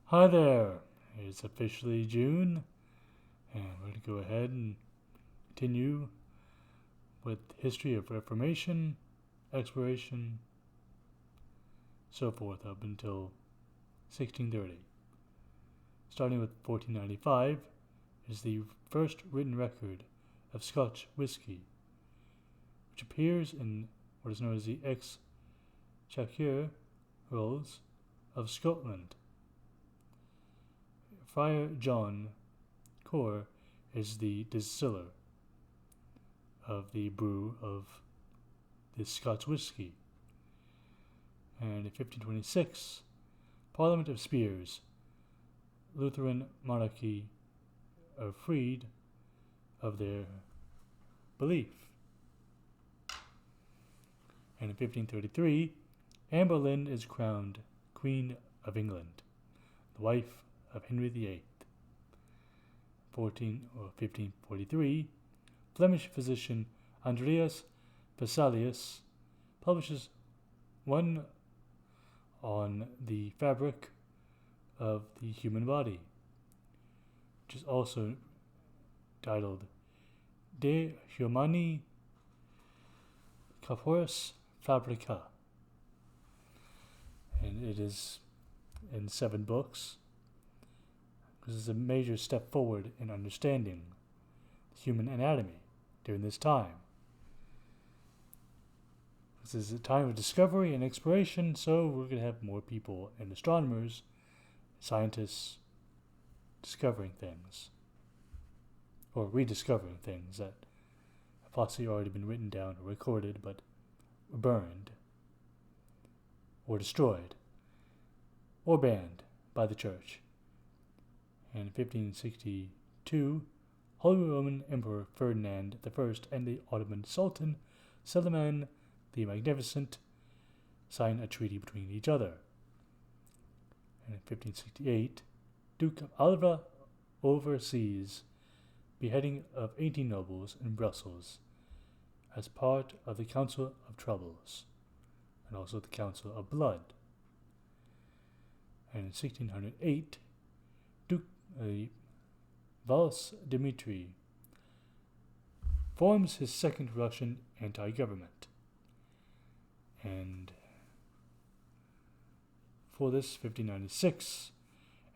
Hi there! It's officially June, and we're going to go ahead and continue with history of Reformation, exploration, so forth up until 1630. Starting with 1495 is the first written record of Scotch whisky, which appears in what is known as the Exchequer Rolls of Scotland. Friar John Core is the distiller of the brew of this Scotch whisky. And in 1526, Parliament of Speers, Lutheran monarchy are freed of their belief. And in 1533, Anne Boleyn is crowned Queen of England, the wife of Henry VIII. 1543, Flemish physician Andreas Vesalius publishes one on the fabric of the human body, which is also titled De Humani Corporis Fabrica, and it is in 7 books. This is a major step forward in understanding human anatomy during this time. This is a time of discovery and exploration, so we're going to have more people and astronomers, scientists, discovering things, or rediscovering things that have possibly already been written down or recorded, but were burned, or destroyed, or banned by the church. In 1562, Holy Roman Emperor Ferdinand I and the Ottoman Sultan Suleiman the Magnificent sign a treaty between each other. And in 1568, Duke of Alva oversees beheading of 18 nobles in Brussels as part of the Council of Troubles, and also the Council of Blood. And in 1608, Duke Vals Dmitri forms his second Russian anti-government. And for this, 1596,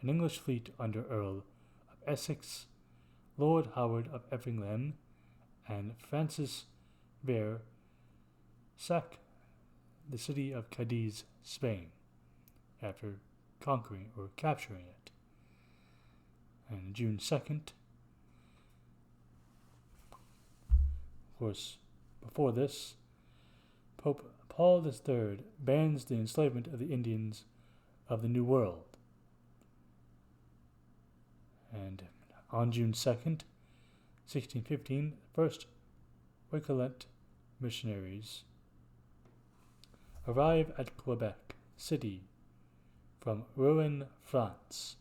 an English fleet under Earl of Essex, Lord Howard of Effingham, and Francis Vere sack the city of Cadiz, Spain, after conquering or capturing it. And June 2nd, of course, before this, Pope Paul III bans the enslavement of the Indians of the New World. And on June 2nd, 1615, the first Recollet missionaries arrive at Quebec City from Rouen, France.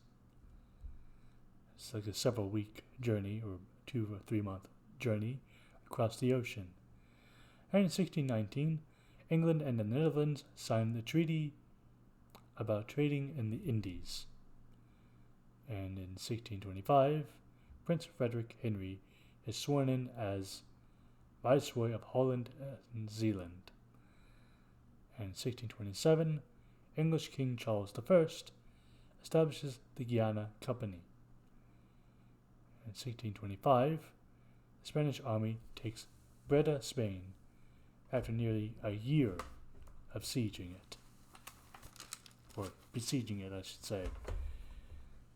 It's like a several-week journey, or 2 or 3 month journey across the ocean. And in 1619, England and the Netherlands signed the treaty about trading in the Indies. And in 1625, Prince Frederick Henry is sworn in as Viceroy of Holland and Zealand. And in 1627, English King Charles I establishes the Guiana Company. In 1625, the Spanish army takes Breda, Spain, after nearly a year of sieging it. Or besieging it, I should say.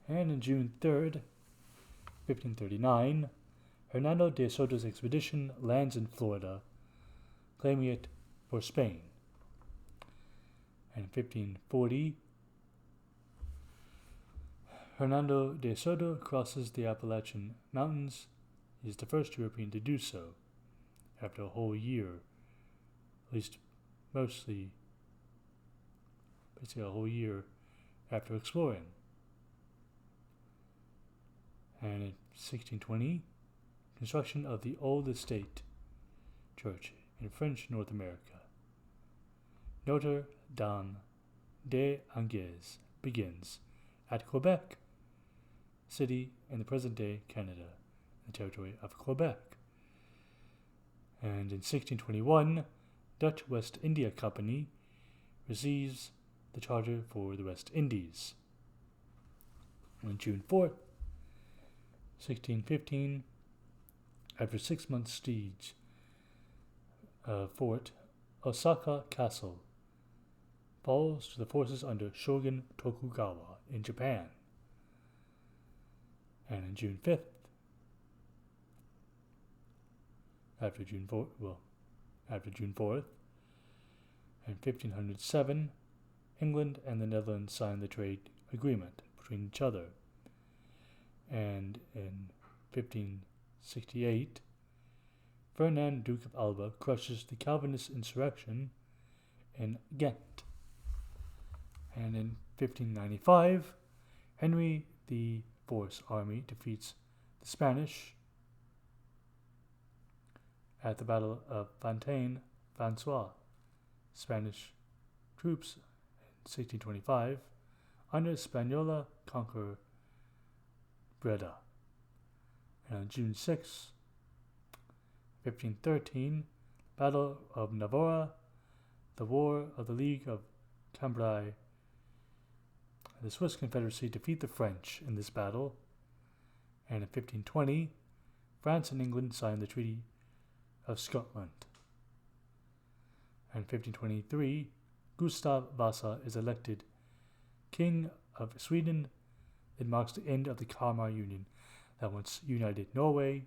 And on June 3rd, 1539, Hernando de Soto's expedition lands in Florida, claiming it for Spain. And in 1540, Hernando de Soto crosses the Appalachian Mountains. He is the first European to do so, after a whole year, at least basically a whole year after exploring. And in 1620, construction of the Old Estate Church in French North America, Notre Dame des Anglais, begins at Quebec City in the present-day Canada, the territory of Quebec. And in 1621, Dutch West India Company receives the charter for the West Indies. On June 4th, 1615, after 6 months' siege, Fort Osaka Castle falls to the forces under Shogun Tokugawa in Japan. And on June 5th, after June 4th, in 1507, England and the Netherlands signed the trade agreement between each other. And in 1568, Ferdinand, Duke of Alba, crushes the Calvinist insurrection in Ghent. And in 1595, Henry IV's army defeats the Spanish at the Battle of Fontaine-François. Spanish troops in 1625 under Hispaniola conquer Breda. And on June 6, 1513, Battle of Navarra, the War of the League of Cambrai. The Swiss Confederacy defeat the French in this battle, and in 1520, France and England signed the Treaty of Scotland. And in 1523, Gustav Vasa is elected King of Sweden. It marks the end of the Kalmar Union that once united Norway,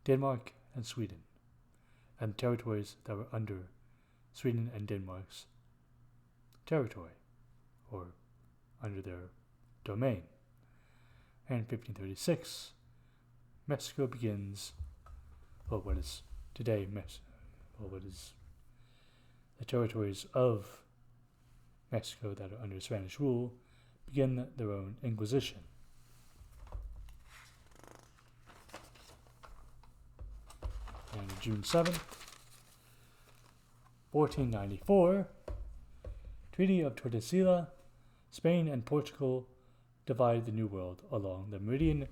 Denmark, and Sweden, and territories that were under Sweden and Denmark's territory, or under their domain. And in 1536, Mexico begins, what is today what is the territories of Mexico that are under Spanish rule, begin their own Inquisition. And on June 7th, 1494, Treaty of Tordesillas, Spain and Portugal divide the New World along the meridian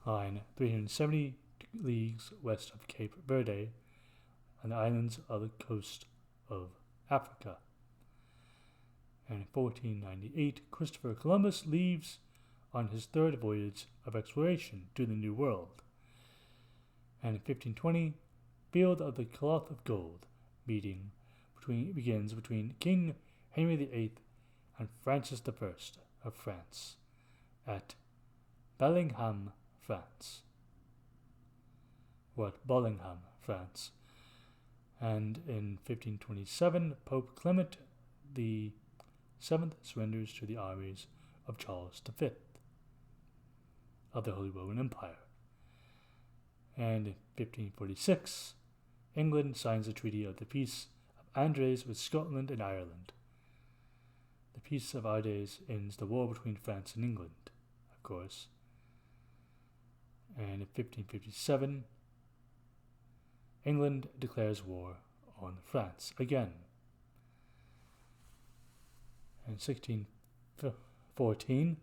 line 370 leagues west of Cape Verde on the islands of the coast of Africa. And in 1498, Christopher Columbus leaves on his third voyage of exploration to the New World. And in 1520, Field of the Cloth of Gold begins between King Henry VIII and Francis I of France at Bellingham, France. Bellingham, France. And in 1527, Pope Clement VII surrenders to the armies of Charles V of the Holy Roman Empire. And in 1546, England signs the Treaty of the Peace of Andres with Scotland and Ireland. The Peace of Andres ends the war between France and England, of course. And in 1557, England declares war on France again. In 1614,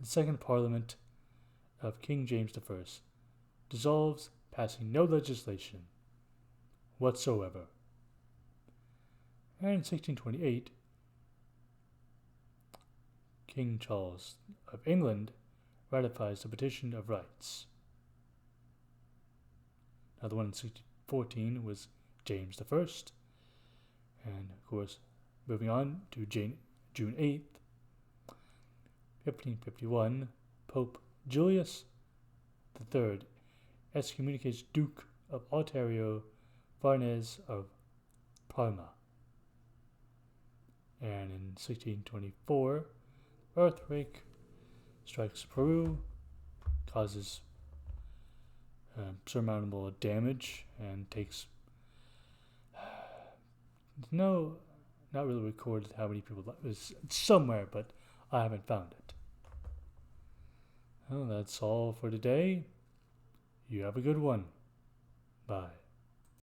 the Second Parliament of King James I dissolves, passing no legislation whatsoever. And in 1628, King Charles of England ratifies the Petition of Rights. Now the one in 1614 was James I, and of course, moving on to June 8th, 1551, Pope Julius III excommunicates Duke of Ontario Farnese of Parma. And in 1624, earthquake strikes Peru, causes surmountable damage, and takes not really recorded how many people. It's somewhere, but I haven't found it. Well, that's all for today. You have a good one. Bye.